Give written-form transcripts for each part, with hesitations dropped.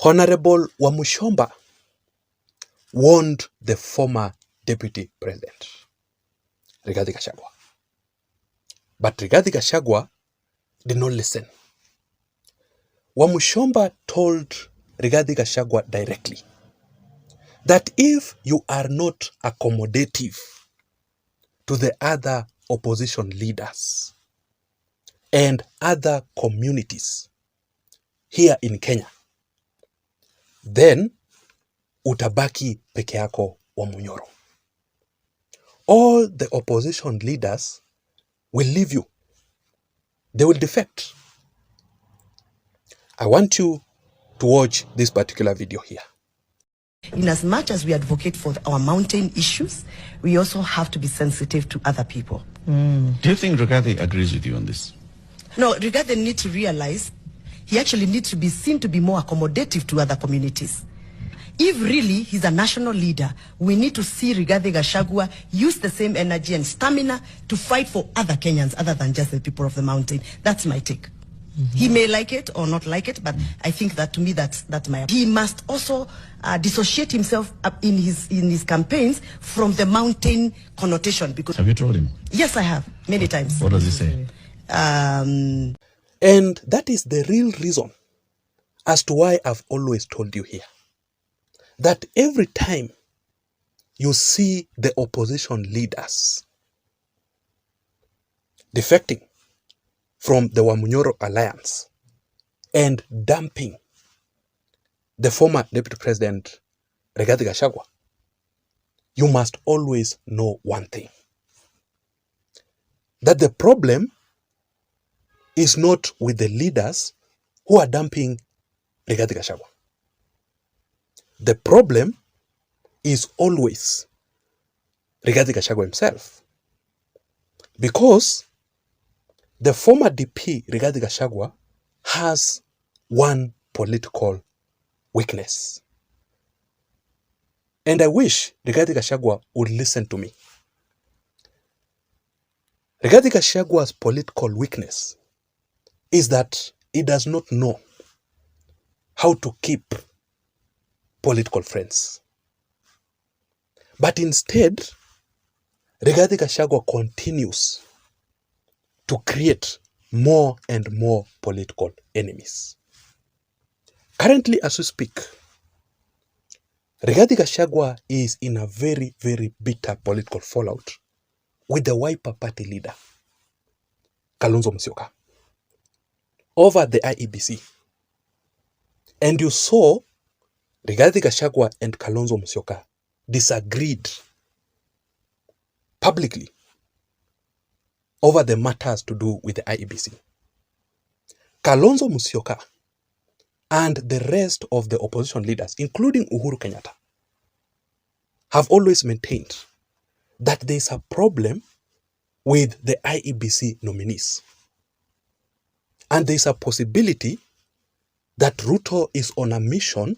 Honorable Wamunyoro warned the former deputy president, Rigathi Gachagua. But Rigathi Gachagua did not listen. Wamunyoro told Rigathi Gachagua directly that if you are not accommodative to the other opposition leaders and other communities here in Kenya, then utabaki peke yako Wamunyoro. All the opposition leaders will leave you. They will defect. I want you to watch this particular video here. In as much as we advocate for our mountain issues, we also have to be sensitive to other people. Do you think Rigathi agrees with you on this? No, Rigathi needs to realize he actually needs to be seen to be more accommodative to other communities. If really he's a national leader, we need to see Rigathi Gachagua use the same energy and stamina to fight for other Kenyans other than just the people of the mountain. That's my take. He may like it or not like it, but I think that to me that's my. He must also dissociate himself in his campaigns from the mountain connotation. Because have you told him? Yes, I have many times. What does he say? And that is the real reason as to why I've always told you here that every time you see the opposition leaders defecting from the Wamunyoro alliance and dumping the former deputy president Rigathi Gachagua, you must always know one thing, that the problem is not with the leaders who are dumping Rigathi Gachagua. The problem is always Rigathi Gachagua himself, because the former DP Rigathi Gachagua has one political weakness. And I wish Rigathi Gachagua would listen to me. Rigathi Gachagua's political weakness is that he does not know how to keep political friends. But instead, Rigathi Gachagua continues to create more and more political enemies. Currently, as we speak, Rigathi Gachagua is in a very, very bitter political fallout with the Wiper Party leader, Kalonzo Musyoka, over the IEBC. And you saw Rigathi Gachagua and Kalonzo Musyoka disagreed publicly over the matters to do with the IEBC. Kalonzo Musyoka and the rest of the opposition leaders, including Uhuru Kenyatta, have always maintained that there is a problem with the IEBC nominees. And there is a possibility that Ruto is on a mission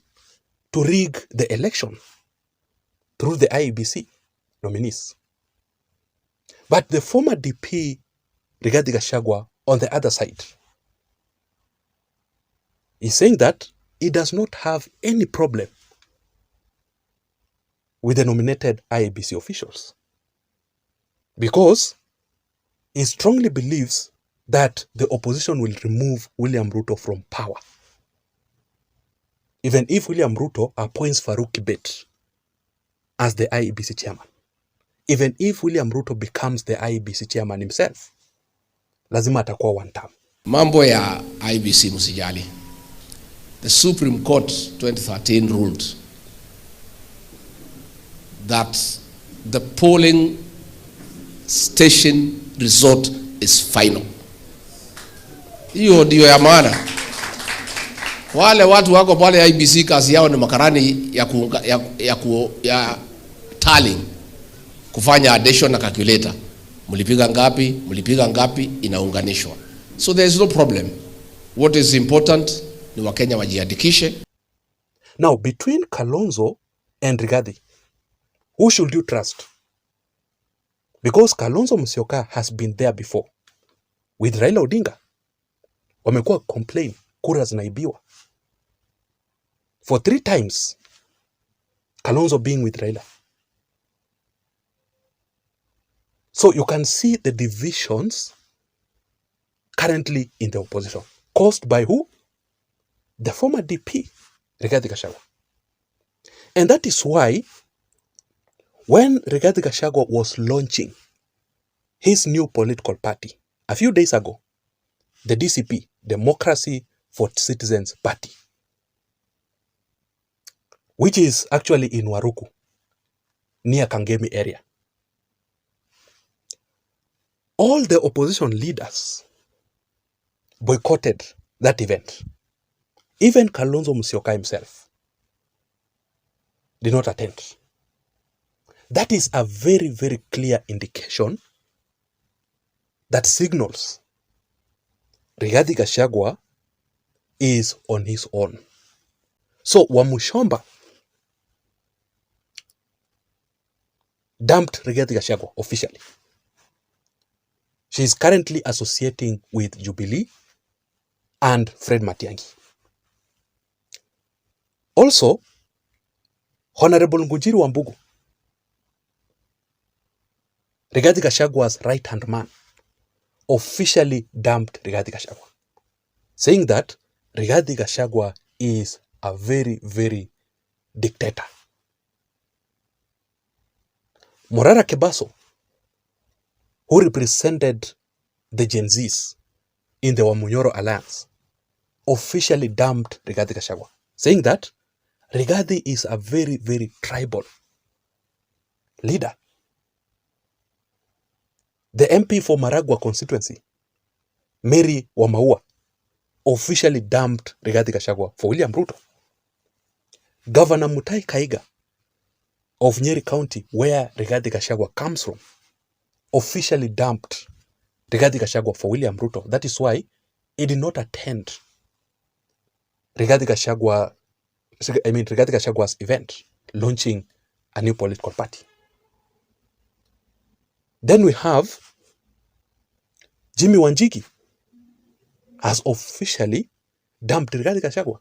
to rig the election through the IEBC nominees. But the former DP, Rigathi Gachagua, on the other side, is saying that he does not have any problem with the nominated IEBC officials, because he strongly believes that the opposition will remove William Ruto from power, even if William Ruto appoints Farouk Kibet as the IEBC chairman. Even if William Ruto becomes the IEBC chairman himself, lazima atakuwa one term. Mambo ya IEBC msijali. The Supreme Court 2013 ruled that the polling station result is final. Hiyo ndio ya maana. Wale watu wako pale IEBC kazi yao ni makarani ya tallying, kufanya addition na calculator. Mlipiga ngapi inaunganishwa. So there is no problem. What is important ni Wakenya wajiandikishe. Now, between Kalonzo and Rigathi, who should you trust? Because Kalonzo Musyoka has been there before. With Raila Odinga, wamekuwa complain kura zinaibiwa. for 3 times Kalonzo being with Raila. So you can see the divisions currently in the opposition, caused by who? The former DP, Rigathi Gachagua. And that is why when Rigathi Gachagua was launching his new political party a few days ago, the DCP, Democracy for Citizens Party, which is actually in Waruku, near Kangemi area, all the opposition leaders boycotted that event. Even Kalonzo Musyoka himself did not attend. That is a very, very clear indication that signals Rigathi Gachagua is on his own. So Wamushomba dumped Rigathi Gachagua officially. She is currently associating with Jubilee and Fred Matiang'i. Also, Honorable Ngunjiri Wambugu, Rigathi Gachagua's right-hand man, officially dumped Rigathi Gachagua, saying that Rigathi Gachagua is a very, very dictator. Morara Kebaso, who represented the Gen Zs in the Wamunyoro alliance, officially dumped Rigathi Gachagua, saying that Rigathi is a very, very tribal leader. The MP for Maragua constituency, Mary Wamaua, officially dumped Rigathi Gachagua for William Ruto. Governor Mutai Kaiga of Nyeri County, where Rigathi Gachagua comes from, officially dumped Rigathi Gachagua for William Ruto. That is why he did not attend Rigathi Gachagua's event launching a new political party. Then we have Jimmy Wanjigi has officially dumped Rigathi Gachagua.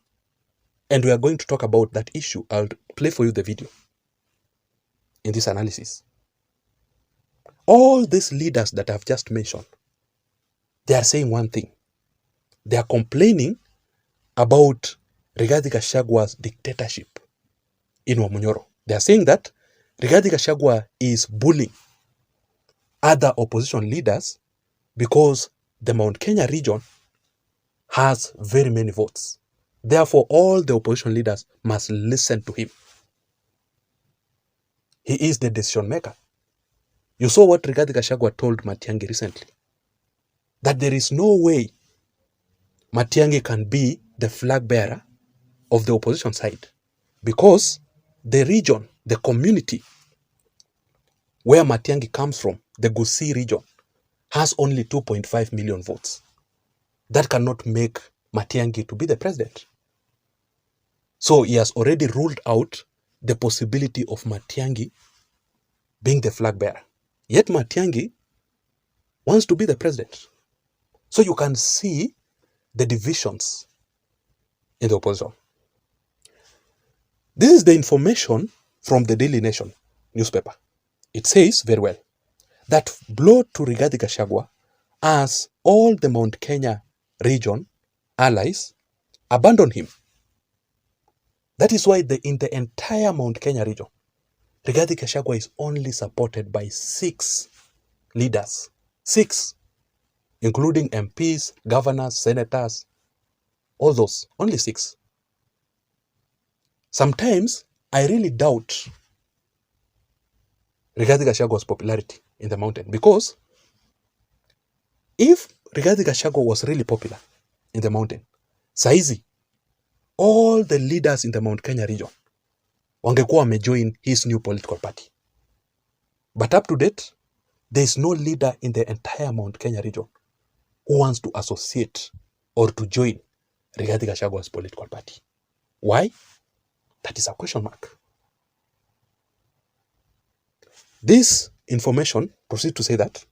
And we are going to talk about that issue. I'll play for you the video in this analysis. All these leaders that I've just mentioned, they are saying one thing. They are complaining about Rigathi Gachagua's dictatorship in Wamunyoro. They are saying that Rigathi Gachagua is bullying other opposition leaders because the Mount Kenya region has very many votes. Therefore, all the opposition leaders must listen to him. He is the decision maker. You saw what Rigathi Gachagua told Matiang'i recently, that there is no way Matiang'i can be the flag bearer of the opposition side because the region, the community where Matiang'i comes from, the Gusii region, has only 2.5 million votes. That cannot make Matiang'i to be the president. So he has already ruled out the possibility of Matiang'i being the flag bearer. Yet Matiang'i wants to be the president. So you can see the divisions in the opposition. This is the information from the Daily Nation newspaper. It says very well that blow to Rigathi Gachagua as all the Mount Kenya region allies abandon him. That is why in the entire Mount Kenya region, Rigathi Gachagua is only supported by 6 leaders. 6, including MPs, governors, senators, all those. Only 6. Sometimes I really doubt Rigathi Gachagua's popularity in the mountain, because if Rigathi Gachagua was really popular in the mountain, saizi all the leaders in the Mount Kenya region wangekuwa wamejoin his new political party. But up to date, there is no leader in the entire Mount Kenya region who wants to associate or to join Rigathi Gachagua's political party. Why? That is a question mark. This information proceeds to say that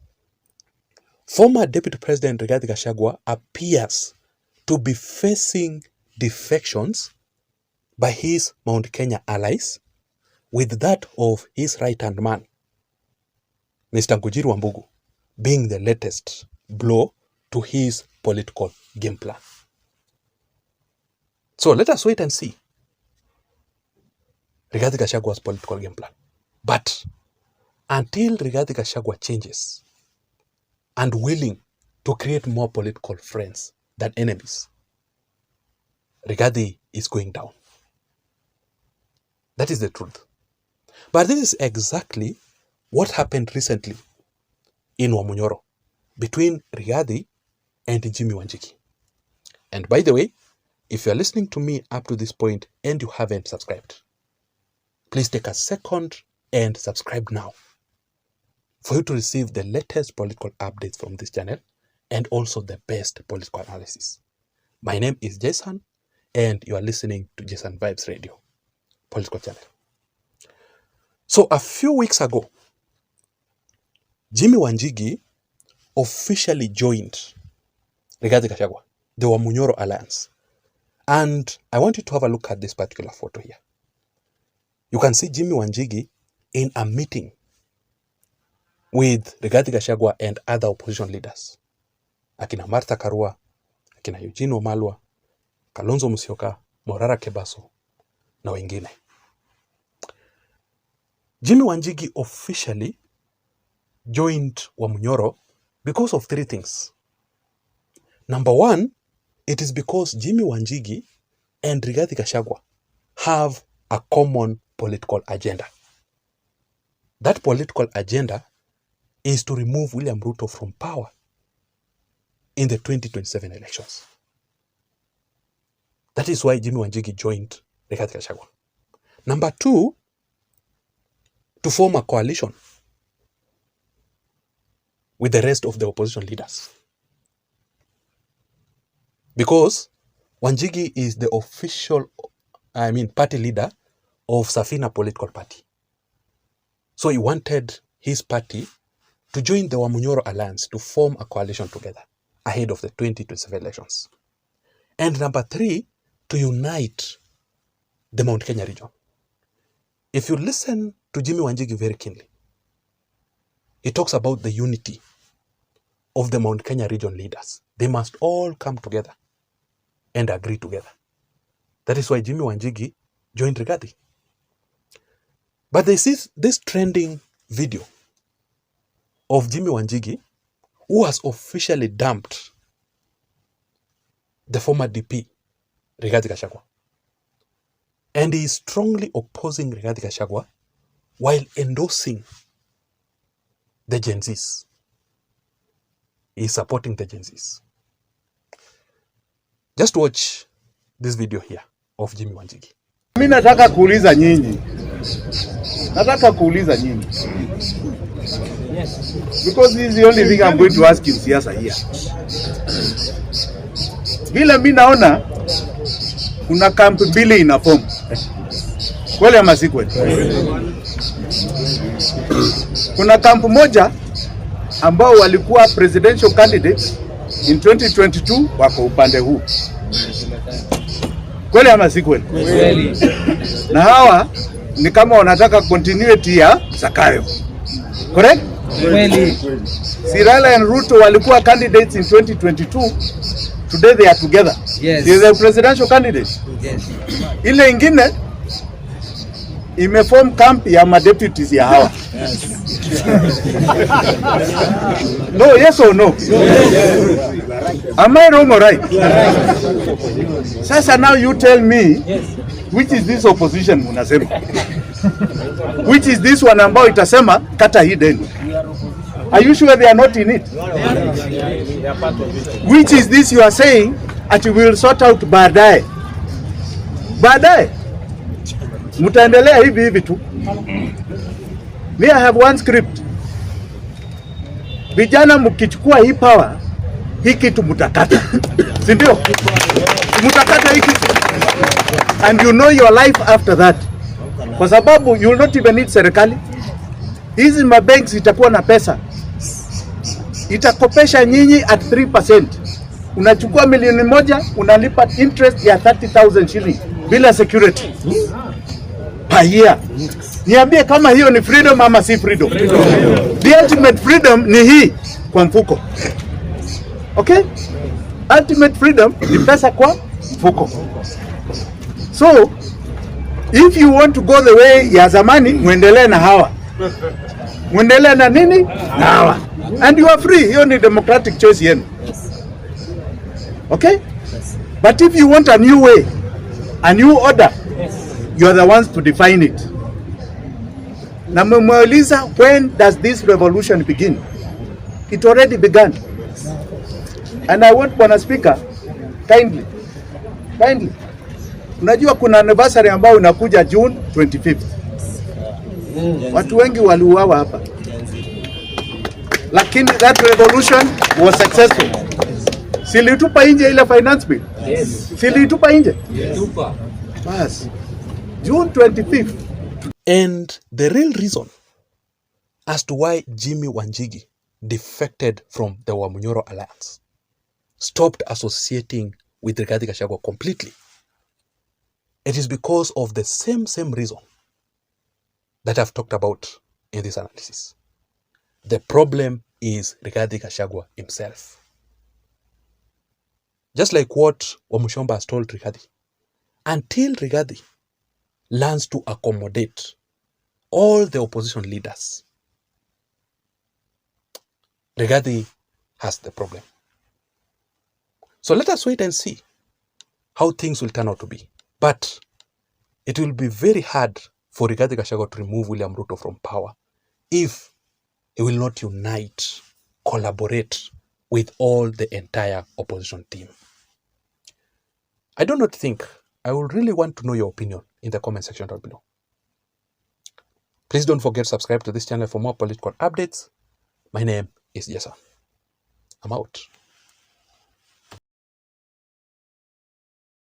former Deputy President Rigathi Gachagua appears to be facing defections by his Mount Kenya allies with that of his right-hand man, Mr. Ngujiru Wambugu, being the latest blow to his political game plan. So let us wait and see Rigathi Gachagua's political game plan. But until Rigathi Gachagua changes and willing to create more political friends than enemies, Rigathi is going down. That is the truth. But this is exactly what happened recently in Wamunyoro between Rigathi and Jimmy Wanjigi. And by the way, if you are listening to me up to this point and you haven't subscribed, please take a second and subscribe now for you to receive the latest political updates from this channel and also the best political analysis. My name is Jason and you are listening to Jason Vibes Radio, political channel. So a few weeks ago, Jimmy Wanjigi officially joined Rigathi Gachagua, the Wamunyoro Alliance. And I want you to have a look at this particular photo here. You can see Jimmy Wanjigi in a meeting with Rigathi Gachagua and other opposition leaders. Akina Martha Karua, akina Eugene Wamalwa, Kalonzo Musyoka, Morara Kebaso, na wengine. Jimmy Wanjigi officially joined Wamunyoro because of three things. Number one, it is because Jimmy Wanjigi and Rigathi Gachagua have a common political agenda. That political agenda is to remove William Ruto from power in the 2027 elections. That is why Jimmy Wanjigi joined Rigathi Gachagua. Number two, to form a coalition with the rest of the opposition leaders. Because Wanjigi is the official, party leader of Safina political party. So he wanted his party to join the Wamunyoro Alliance to form a coalition together ahead of the 2027 elections. And number three, to unite the Mount Kenya region. If you listen to Jimmy Wanjigi very keenly, he talks about the unity of the Mount Kenya region leaders. They must all come together and agree together. That is why Jimmy Wanjigi joined Rigathi. But there is this trending video of Jimmy Wanjigi, who has officially dumped the former DP, Rigathi Gachagua. And he is strongly opposing Rigathi Gachagua while endorsing the Gen Zs. He is supporting the Gen Zs. Just watch this video here of Jimmy Wanjigi. Mimi nataka kuuliza nyinyi. Because this is the only thing I'm going to ask in siasa here. Vile mimi naona kuna kampu mbili ina form. Kweli ama si kweli? Kuna kampu moja ambao walikuwa presidential candidates in 2022 wako upande huu. Kweli ama si kweli? Kweli. Na hawa ni kama wanataka continuity ya Zakayo. Correct? Kweli. Sirala and Ruto walikuwa candidates in 2022. Today they are together. Yes. They are presidential candidates. Yes. Ile ingine imeform camp ya ma-deputies ya hawa. Yes. No, yes or no? Yes. Am I wrong or right? Yes. Sasa now you tell me, which is this opposition munasema? Which is this one ambao itasema kata hii deni? Are you sure they are not in it? Which is this you are saying that you will sort out baadaye? Baadaye? Mutaendelea hivi tu. Me, I have one script. Vijana mkichukua hii power, hii kitu mutakata. Si ndio? Mutakata hii kitu. And you know your life after that. Kwa sababu you will not even need serikali. Hizi mabanks itakuwa na pesa. Itakopesha nyinyi at 3%. unachukua milioni moja unalipa interest ya 30,000 shillings bila security per year. Niambie kama hiyo ni freedom ama si freedom? The ultimate freedom ni hii kwa mfuko. Okay? Ultimate freedom ni pesa kwa mfuko. So, if you want to go the way ya zamani, muendelee na hawa. Muendelee na nini? Na hawa. And you are free. Hiyo ni democratic choice yenu. Okay? But if you want a new way, a new order, you are the ones to define it. Na mmeuliza, when does this revolution begin? It already began. And I want Bwana Speaker, kindly, unajua kuna anniversary ambao unakuja June 25th. Watu wengi waliuawa hapa. Lakini that revolution was successful. Silitupa nje ile finance bill? Yes. Silitupa nje? Yes. Bas. June 25th. And the real reason as to why Jimmy Wanjigi defected from the Wamunyoro alliance, stopped associating with Rigathi Gachagua completely, it is because of the same reason that I've talked about in this analysis. The problem is Rigathi Gachagua himself. Just like what Wamushomba has told Rigathi, until Rigathi learns to accommodate all the opposition leaders, Rigathi has the problem. So let us wait and see how things will turn out to be. But it will be very hard for Rigathi Gachagua to remove William Ruto from power if he will not unite, collaborate with all the entire opposition team. I do not think, I would really want to know your opinion in the comment section down below. Please don't forget to subscribe to this channel for more political updates. My name is Jason. I'm out.